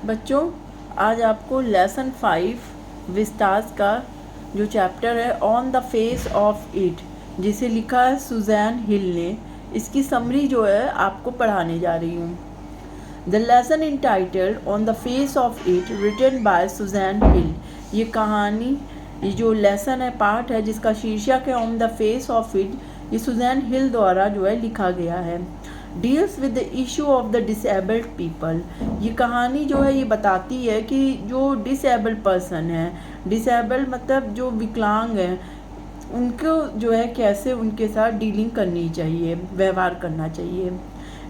बच्चों, आज आपको लेसन 5 विस्तास का जो चैप्टर है on the face of it, जिसे लिखा है सुजैन हिल ने, इसकी समरी जो है आपको पढ़ाने जा रही हूँ। The lesson entitled On the face of It written by Susan Hill. ये कहानी, ये जो लेसन है, पार्ट है जिसका शीर्षक है on the face of it, ये सुजैन हिल द्वारा जो है लिखा गया है। Deals with the issue of the disabled people. ये कहानी जो है ये बताती है कि जो डिसेबल्ड पर्सन है, डिसेबल्ड मतलब जो विकलांग है, उनको जो है कैसे उनके साथ डीलिंग करनी चाहिए, व्यवहार करना चाहिए।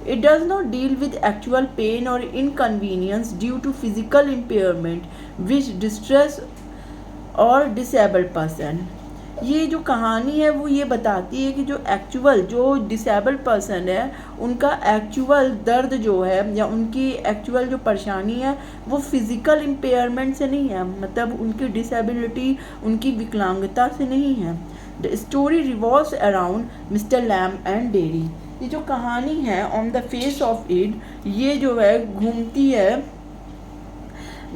It does not deal with actual pain or inconvenience due to physical impairment which distress or disabled person। ये जो कहानी है वो ये बताती है कि जो एक्चुअल जो डिसेबल्ड पर्सन है उनका एक्चुअल दर्द जो है या उनकी एक्चुअल जो परेशानी है वो फिज़िकल इम्पेयरमेंट से नहीं है, मतलब उनकी डिसेबिलिटी, उनकी विकलांगता से नहीं है। The story revolves around mister Lamb and Derry. ये जो कहानी है on the face of it, ये जो है घूमती है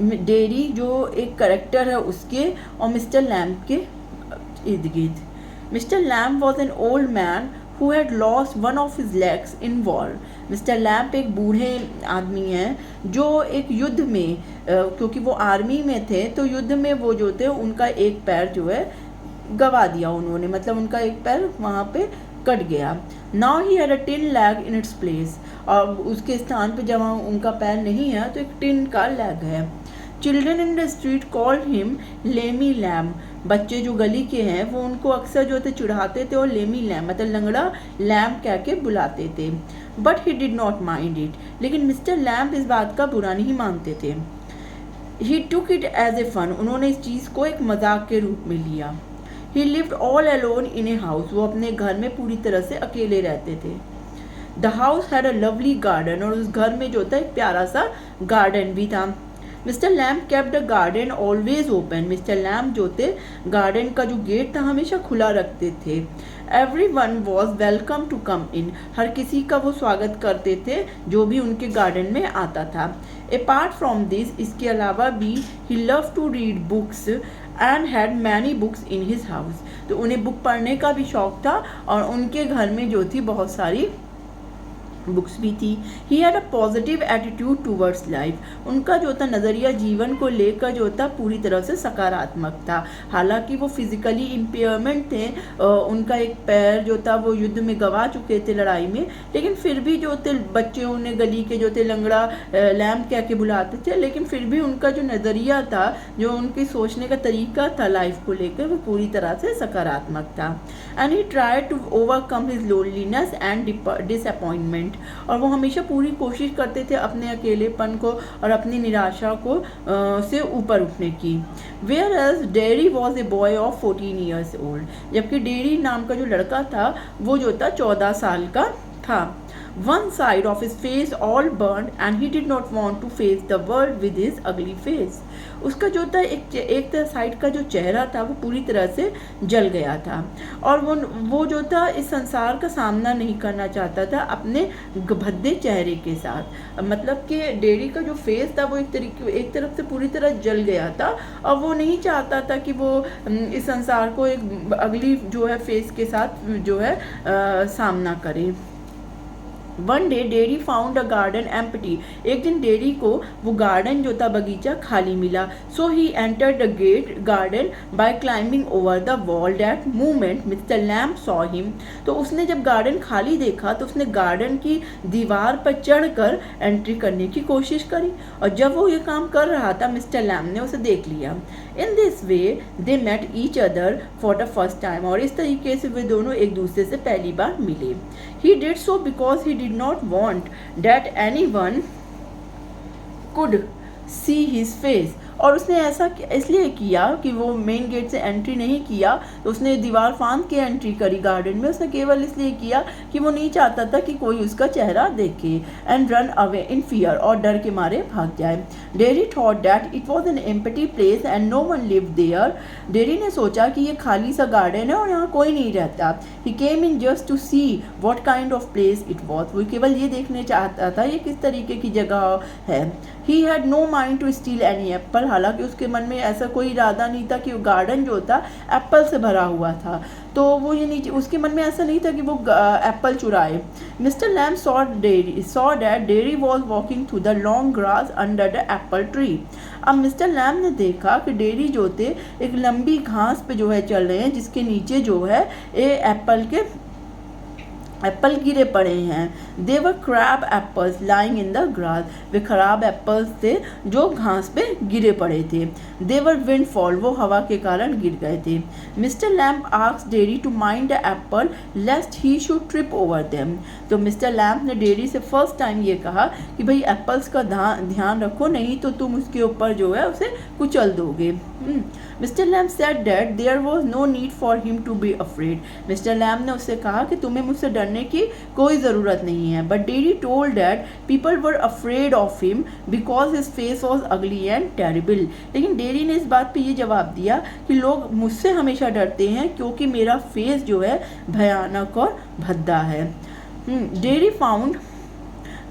डेरी जो एक करेक्टर है उसके और मिस्टर लैम्प के इर्द गिर्द। Mister lamp was an old man who had lost one of his legs in war. Mister lamp एक बूढ़े आदमी हैं जो एक युद्ध में, क्योंकि वो आर्मी में थे तो युद्ध में वो जो थे उनका एक पैर जो है गवा दिया उन्होंने, मतलब उनका एक पैर वहाँ पे कट गया। Now he had a tin lag in its place. और उसके स्थान पे जब उनका पैर नहीं है तो एक टिन का लैग है। Children in the street called him Lamey Lamb. बच्चे जो गली के हैं वो उनको अक्सर जो थे चिढ़ाते थे और लेमी लैम मतलब लंगड़ा लैम कह के बुलाते थे। But he did not mind it. लेकिन मिस्टर लैम्प इस बात का बुरा नहीं मानते थे। He took it as a fun. उन्होंने इस चीज़ को एक मजाक के रूप में लिया। ही lived all alone in a house. वो अपने घर में पूरी तरह से अकेले रहते थे। The house had a lovely garden. और उस घर में जो था एक प्यारा सा गार्डन भी था। Mister lamp kept the garden always open. Mister lamp जो थे गार्डन का जो गेट था हमेशा खुला रखते थे। Everyone was welcome to come in. हर किसी का वो स्वागत करते थे जो भी उनके गार्डन में आता था। अपार्ट फ्रॉम दिस, इसके अलावा भी, he love to read books and had many books in his house. तो उन्हें बुक पढ़ने का भी शौक था और उनके घर में जो थी बहुत सारी बुक्स भी थी। He had a positive attitude towards life. उनका जो था नज़रिया जीवन को लेकर जो था पूरी तरह से सकारात्मक था। हालांकि वो फिजिकली इम्पेयरमेंट थे, उनका एक पैर जो था वो युद्ध में गवा चुके थे लड़ाई में, लेकिन फिर भी जो थे बच्चे उन्हें गली के जो थे लंगड़ा लैम्प कह के बुलाते थे, लेकिन फिर भी उनका जो नज़रिया था, जो उनकी सोचने का तरीका था लाइफ को लेकर, वो पूरी तरह से सकारात्मक था। And he try to overcome his loneliness and disappointment. और वो हमेशा पूरी कोशिश करते थे अपने अकेलेपन को और अपनी निराशा को से ऊपर उठने की। Whereas Derry was a boy of 14 years old. जबकि डेरी नाम का जो लड़का था वो जो था 14 साल का था। One side of his face all burned and he did not want to face the world with his ugly face। उसका जो था एक साइड का जो चेहरा था वो पूरी तरह से जल गया था और वो जो था इस संसार का सामना नहीं करना चाहता था अपने भद्दे चेहरे के साथ। मतलब कि डेरी का जो फेस था वो एक तरफ से पूरी तरह जल गया था और वो नहीं चाहता था कि वो इस संसार को एक अगली जो है फेस के साथ जो है सामना करे। One day dairy found a garden empty. एक दिन डेरी को वो गार्डन जो था बगीचा खाली मिला। So he entered the gate garden by climbing over the wall. That moment Mister Lamb saw him. तो उसने जब गार्डन खाली देखा तो उसने गार्डन की दीवार पर चढ़कर एंट्री करने की कोशिश करी और जब वो ये काम कर रहा था मिस्टर लैम्प ने उसे देख लिया। In this way they met each other for the first time. और इस तरीके से वे दोनों एक दूसरे से पहली बार मिले। He did so because he did not want that anyone could see his face। और उसने ऐसा इसलिए किया कि वो मेन गेट से एंट्री नहीं किया, तो उसने दीवार फांद के एंट्री करी गार्डन में। उसने केवल इसलिए किया कि वो नहीं चाहता था कि कोई उसका चेहरा देखे। And run away in fear, और डर के मारे भाग जाए। Derry thought that it was an empty place and no one lived there. Derry ने सोचा कि ये खाली सा गार्डन है और यहाँ कोई नहीं रहता। He came in just to see what kind of place it was. वो केवल ये देखने चाहता था ये किस तरीके की जगह है। He had no mind to steal any apple. हालांकि उसके मन में ऐसा कोई इरादा नहीं था कि वो गार्डन जो था एप्पल से भरा हुआ था, तो वो ये नहीं, उसके मन में ऐसा नहीं था कि वो एप्पल चुराए। Mister lamb saw that dairy was walking through the long grass under the Apple tree. अब मिस्टर लैम्ब ने देखा कि डेरी जो थे एक लंबी घास पे जो है चल रहे हैं, जिसके नीचे जो है ये एप्पल गिरे पड़े हैं। There were crab apples lying in the grass. वे खराब एप्पल्स थे जो घास पे गिरे पड़े थे। दे वर विंड फॉल, वो हवा के कारण गिर गए थे। Mister Lamb asked Derry to mind the apple lest he should trip over them. तो मिस्टर लैम्ब ने डेरी से फर्स्ट टाइम ये कहा कि भाई एप्पल्स का ध्यान रखो, नहीं तो तुम उसके ऊपर जो है उसे कुचल दोगे। Mister Lamb said that there was no need for him to be afraid. Mister Lamb ने उससे कहा कि तुम्हें मुझसे डरने की कोई ज़रूरत नहीं है। But dairy told that people were afraid of him because his face was अगली एंड टेरिबल। लेकिन डेरी ने इस बात पे ये जवाब दिया कि लोग मुझसे हमेशा डरते हैं क्योंकि मेरा फेस जो है भयानक और भद्दा है। Dairy found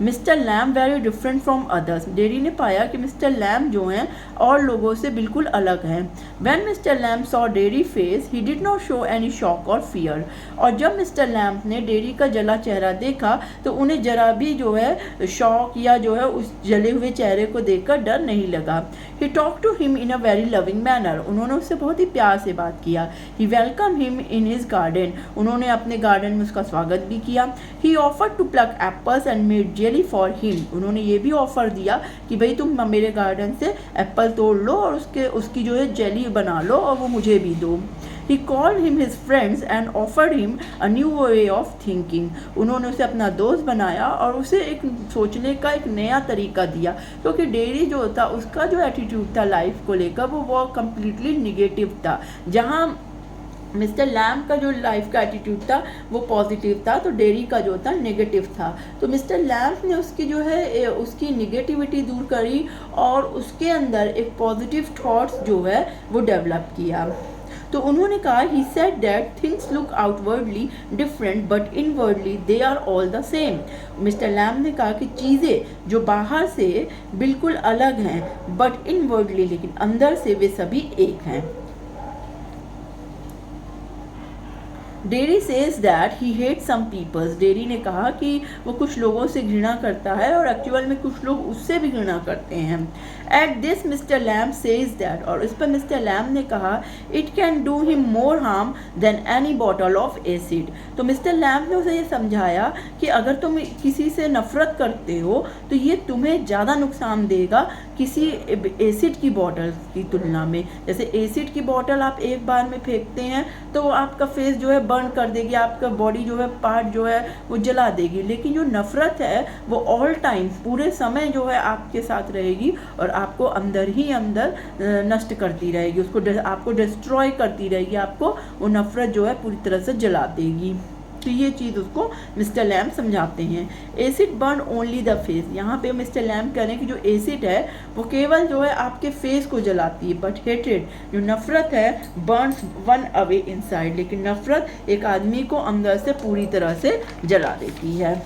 mister lamb very different from others. Dairy ने पाया कि मिस्टर लैम्ब जो हैं और लोगों से बिल्कुल अलग हैं। When mister lamb saw dairy face he did not show any shock और फियर। और जब मिस्टर लैम्ब ने डेरी का जला चेहरा देखा तो उन्हें जरा भी जो है शॉक या जो है उस जले हुए चेहरे को देखकर डर नहीं लगा। He talk to him in a very loving manner. उन्होंने उससे बहुत ही प्यार से बात किया। He welcome him in his garden. उन्होंने अपने गार्डन में उसका स्वागत भी किया। He offered to pluck apples and made jelly for him. उन्होंने ये भी ऑफर दिया कि भाई तुम मेरे गार्डन से एप्पल तोड़ लो और उसकी जो है जेली बना लो और वो मुझे भी दो। He called him his friends and offered him a new way of thinking. उन्होंने उसे अपना दोस्त बनाया और उसे एक सोचने का एक नया तरीका दिया, क्योंकि डेरी जो था उसका जो एटीट्यूड था लाइफ को लेकर वो कम्प्लीटली निगेटिव था। जहाँ मिस्टर लैम्ब का जो लाइफ का एटीट्यूड था वो पॉजिटिव था, तो डेरी का जो था नेगेटिव था। तो मिस्टर लैम्ब ने उसकी जो है उसकी निगेटिविटी दूर करी और उसके अंदर एक पॉजिटिव थॉट्स जो है वो डेवलप किया। तो उन्होंने कहा he said that things look outwardly different but inwardly they are all the same. Mister Lamb ने कहा कि चीज़ें जो बाहर से बिल्कुल अलग हैं बट इनवर्डली, लेकिन अंदर से वे सभी एक हैं। Derry says that he hate some peoples. Derry ने कहा कि वो कुछ लोगों से घृणा करता है और एक्चुअल में कुछ लोग उससे भी घृणा करते हैं। At this mister lamb says that, और इस पर मिस्टर लैम्ब ने कहा it can do him more harm then any bottle of acid. तो मिस्टर लैम्ब ने उसे ये समझाया कि अगर तुम किसी से नफरत करते हो तो ये तुम्हें ज़्यादा नुकसान देगा किसी एसिड की बॉटल की तुलना में। जैसे एसिड की बॉटल आप एक बार में फेंकते हैं तो आपका फेस जो है बर्न कर देगी, आपका बॉडी जो है पार्ट जो है वो जला देगी, लेकिन जो नफरत है वो ऑल टाइम पूरे समय जो है आपके साथ रहेगी और आपको अंदर ही अंदर नष्ट करती रहेगी, आपको डिस्ट्रॉय करती रहेगी, आपको वो नफरत जो है पूरी तरह से जला देगी। तो ये चीज़ उसको मिस्टर लैम्ब समझाते हैं। Acid burn only the face. यहाँ पे मिस्टर लैम्ब कह रहे हैं कि जो एसिड है वो केवल जो है आपके फेस को जलाती है, बट हेट्रेड जो नफरत है बर्न्स वन अवे इनसाइड। लेकिन नफरत एक आदमी को अंदर से पूरी तरह से जला देती है।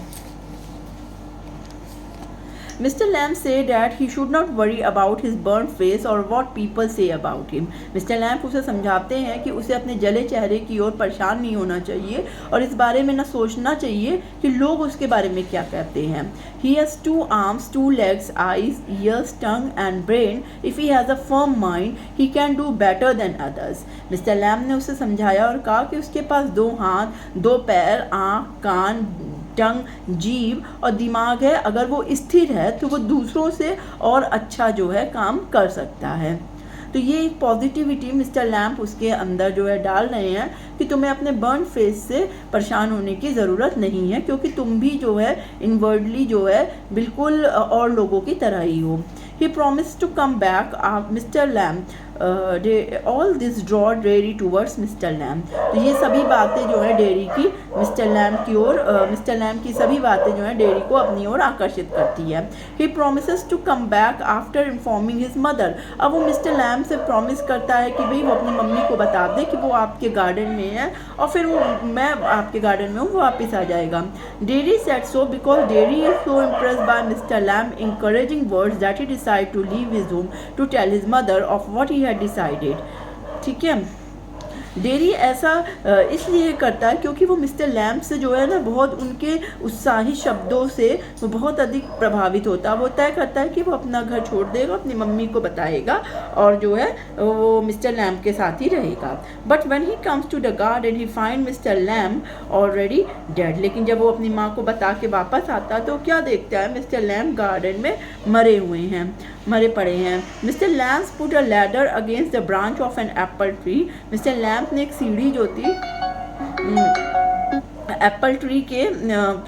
Mr. Lamb said that he should not worry about his burnt face or what people say about him. Mr. Lamb उसे समझाते हैं कि उसे अपने जले चेहरे की ओर परेशान नहीं होना चाहिए और इस बारे में न सोचना चाहिए कि लोग उसके बारे में क्या कहते हैं। He has 2 arms, 2 legs, eyes, ears, tongue and brain. If he has a firm mind, he can do better than others. Mr. Lamb ने उसे समझाया और कहा कि उसके पास 2 हाथ, 2 पैर, आँख, कान, टंग, जीभ और दिमाग है। अगर वो स्थिर है तो वो दूसरों से और अच्छा जो है काम कर सकता है। तो ये एक पॉजिटिविटी मिस्टर लैम्ब उसके अंदर जो है डाल रहे हैं कि तुम्हें अपने बर्न फेस से परेशान होने की ज़रूरत नहीं है, क्योंकि तुम भी जो है इनवर्डली जो है बिल्कुल और लोगों की तरह ही हो। He promised to come back. Mr. Lamb all this draw Dairy towards Mr. Lamb. तो ये सभी बातें जो है डेयरी की मिस्टर लैम्ब की ओर मिस्टर लैम्ब की सभी बातें जो है डेयरी को अपनी ओर आकर्षित करती है. He promises to come back after informing his mother. अब वो मिस्टर लैम्ब से प्रॉमिस करता है कि भाई वो अपनी मम्मी को बता दे कि वो आपके गार्डन में है और फिर वो मैं आपके गार्डन में हूँ, वो वापस आ जाएगा. Dairy said so because Dairy is so impressed by Mr. Lamb encouraging words that he decided to leave his home to tell his mother of what he had decided. ठीक है. डेयरी ऐसा इसलिए करता है क्योंकि वो मिस्टर लैम्ब से जो है ना बहुत उनके उत्साही शब्दों से वो बहुत अधिक प्रभावित होता है. वो तय करता है कि वो अपना घर छोड़ देगा, अपनी मम्मी को बताएगा और जो है वो मिस्टर लैम्ब के साथ ही रहेगा. But when he comes to the garden he find mister Lamb already dead. लेकिन जब वो अपनी माँ को बता के वापस आता तो क्या देखता है, मिस्टर लैम्ब गार्डन में मरे पड़े हैं. Mister Lamb put a ladder against the branch of an apple tree. Mister Lamb ने एक सीढ़ी जो थी एप्पल ट्री के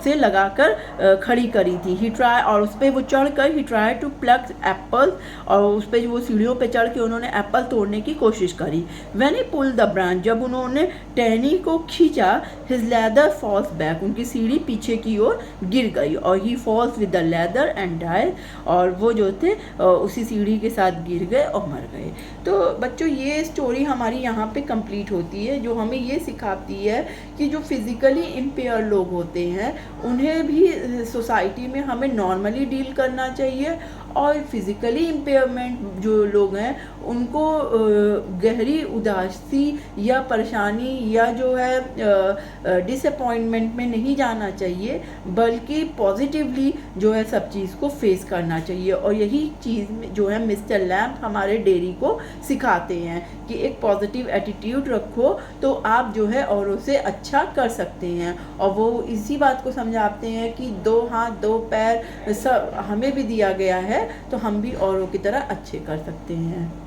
से लगाकर खड़ी करी थी. ही ट्राई और उस पर वो चढ़कर ही ट्राई टू प्लग एप्पल और उस पर वो सीढ़ियों पे चढ़ के उन्होंने एप्पल तोड़ने की कोशिश करी. When he pull the branch जब उन्होंने टहनी को खींचा हिज लेदर फॉल्स बैक उनकी सीढ़ी पीछे की ओर गिर गई और he falls with the ladder and die और वो जो थे उसी सीढ़ी के साथ गिर गए और मर गए. तो बच्चों ये स्टोरी हमारी यहाँ पे कंप्लीट होती है जो हमें ये सिखाती है कि जो फिज़िकली इम्पेयर लोग होते हैं उन्हें भी सोसाइटी में हमें नॉर्मली डील करना चाहिए और फिज़िकली इम्पेयरमेंट जो लोग हैं उनको गहरी उदासी या परेशानी या जो है डिसअपॉइंटमेंट में नहीं जाना चाहिए बल्कि पॉजिटिवली जो है सब चीज़ को फेस करना चाहिए. और यही चीज़ जो है मिस्टर लैम्ब हमारे डेयरी को सिखाते हैं कि एक पॉजिटिव एटीट्यूड रखो तो आप जो है औरों से अच्छा कर सकते हैं. और वो इसी बात को समझाते हैं कि 2 हाथ 2 पैर सब हमें भी दिया गया है तो हम भी औरों की तरह अच्छे कर सकते हैं.